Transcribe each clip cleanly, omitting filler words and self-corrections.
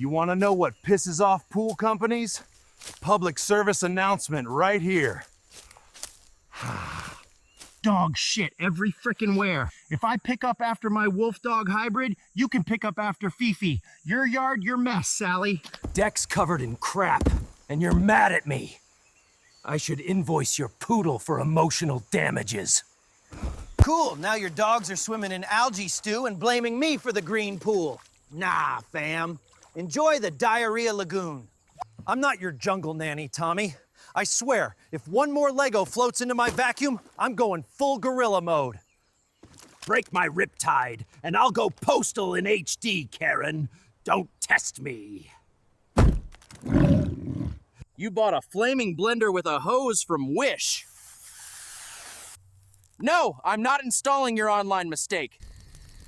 You want to know what pisses off pool companies? Public service announcement right here. Dog shit every frickin' where. If I pick up after my wolf-dog hybrid, you can pick up after Fifi. Your yard, your mess, Sally. Deck's covered in crap, and you're mad at me. I should invoice your poodle for emotional damages. Cool, now your dogs are swimming in algae stew and blaming me for the green pool. Nah, fam. Enjoy the diarrhea lagoon. I'm not your jungle nanny, Tommy. I swear, if one more Lego floats into my vacuum, I'm going full gorilla mode. Break my riptide, and I'll go postal in HD, Karen. Don't test me. You bought a flaming blender with a hose from Wish. No, I'm not installing your online mistake.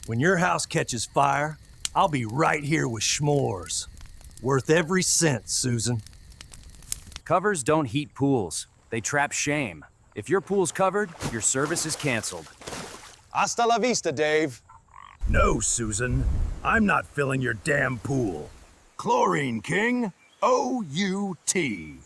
When your house catches fire, I'll be right here with s'mores. Worth every cent, Susan. Covers don't heat pools. They trap shame. If your pool's covered, your service is canceled. Hasta la vista, Dave. No, Susan. I'm not filling your damn pool. Chlorine, King. O-U-T.